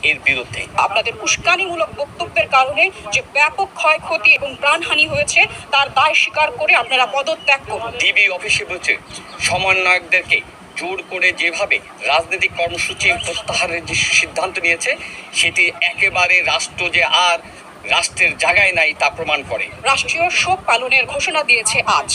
এর বিরুদ্ধে। আপনাদের উস্কানিমূলক বক্তব্যের কারণে যে ব্যাপক ক্ষয়ক্ষতি এবং প্রাণহানি হয়েছে তার দায় স্বীকার করে আপনারা পদত্যাগ করুন। ডিবি অফিসে বসে সমন্বয়কদেরকে জোর করে যেভাবে রাজনৈতিক কর্মসূচি প্রত্যাহারের যে সিদ্ধান্ত নিয়েছে সেটি একেবারে রাষ্ট্র যে আর রাষ্ট্রের জায়গায় নাই তা প্রমাণ করে। রাষ্ট্রীয় শোক পালনের ঘোষণা দিয়েছে আজ।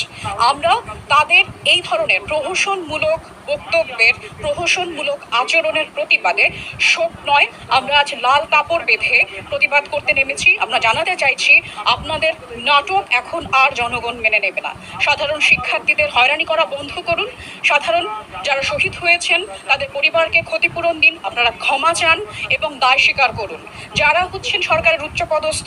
আমরা তাদের এই ধরনের প্রহসনমূলক বক্তব্যের প্রহসনমূলক আচরণের প্রতিবাদে শোক নয়, আমরা আজ লাল কাপড় বেঁধে প্রতিবাদ করতে নেমেছি। আমরা জানাতে চাইছি আপনাদের নাটক এখন আর জনগণ মেনে নেবে না। সাধারণ শিক্ষার্থীদের হয়রানি করা বন্ধ করুন। সাধারণ যারা শহীদ হয়েছেন তাদের পরিবারকে ক্ষতিপূরণ দিন। আপনারা ক্ষমা চান এবং দায় স্বীকার করুন। যারা হচ্ছেন সরকারের উচ্চপদস্থ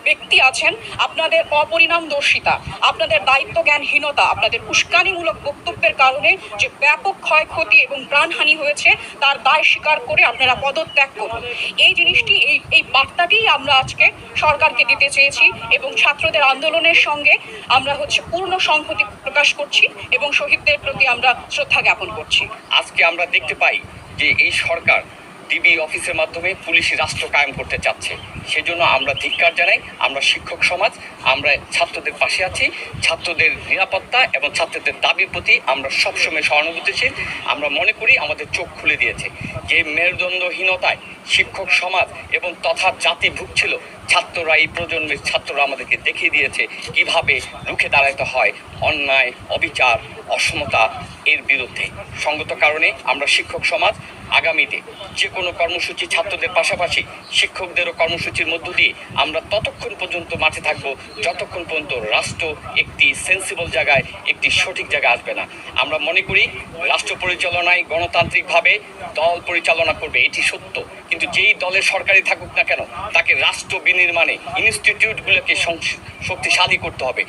ব্যক্তি আছেন, আপনাদের অপরিণামদর্শিতা, আপনাদের দায়িত্ব জ্ঞানহীনতা, আপনাদের উস্কানিমূলক বক্তব্যের কারণে যে ব্যাপক ক্ষয়ক্ষতি এবং প্রাণহানি হয়েছে তার দায় স্বীকার করে আপনারা পদত্যাগ করুন। এই জিনিসটি এই বার্তাটি আমরা আজকে সরকারকে দিতে চেয়েছি এবং ছাত্রদের আন্দোলনের সঙ্গে আমরা পূর্ণ সংহতি প্রকাশ করছি এবং শহীদদের প্রতি আমরা শ্রদ্ধা জ্ঞাপন করছি। আজকে আমরা দেখতে পাই যে এই সরকার ডিবি অফিসের মাধ্যমে পুলিশি রাষ্ট্র কায়েম করতে চাচ্ছে। সেজন্য আমরা ধিক্কার জানাই। আমরা শিক্ষক সমাজ, আমরা ছাত্রদের পাশে আছি। ছাত্রদের নিরাপত্তা এবং ছাত্রদের দাবির প্রতি আমরা সবসময় সহানুভূতিশীল। আমরা মনে করি আমাদের চোখ খুলে দিয়েছে যে মেরুদণ্ডহীনতায় শিক্ষক সমাজ এবং তথা জাতি ভুগছিল। ছাত্ররা, এই প্রজন্মের ছাত্ররা আমাদেরকে দেখিয়ে দিয়েছে কিভাবে রুখে দাঁড়াতে হয় অন্যায়, অবিচার, অসমতা এর বিরুদ্ধে। সঙ্গত কারণে আমরা শিক্ষক সমাজ আগামীতে যে কোনো কর্মসূচি ছাত্রদের পাশাপাশি শিক্ষকদেরও কর্মসূচির মধ্য দিয়ে আমরা ততক্ষণ পর্যন্ত মাঠে থাকবো যতক্ষণ পর্যন্ত রাষ্ট্র একটি সেন্সিবল জায়গায়, একটি সঠিক জায়গায় আসবে না। আমরা মনে করি রাষ্ট্র পরিচালনায় গণতান্ত্রিকভাবে দল পরিচালনা করবে, এটি সত্য। কিন্তু যেই দলের সরকারি থাকুক না কেন তাকে রাষ্ট্র বিনির্মাণে ইনস্টিটিউটগুলোকে শক্তিশালী করতে হবে।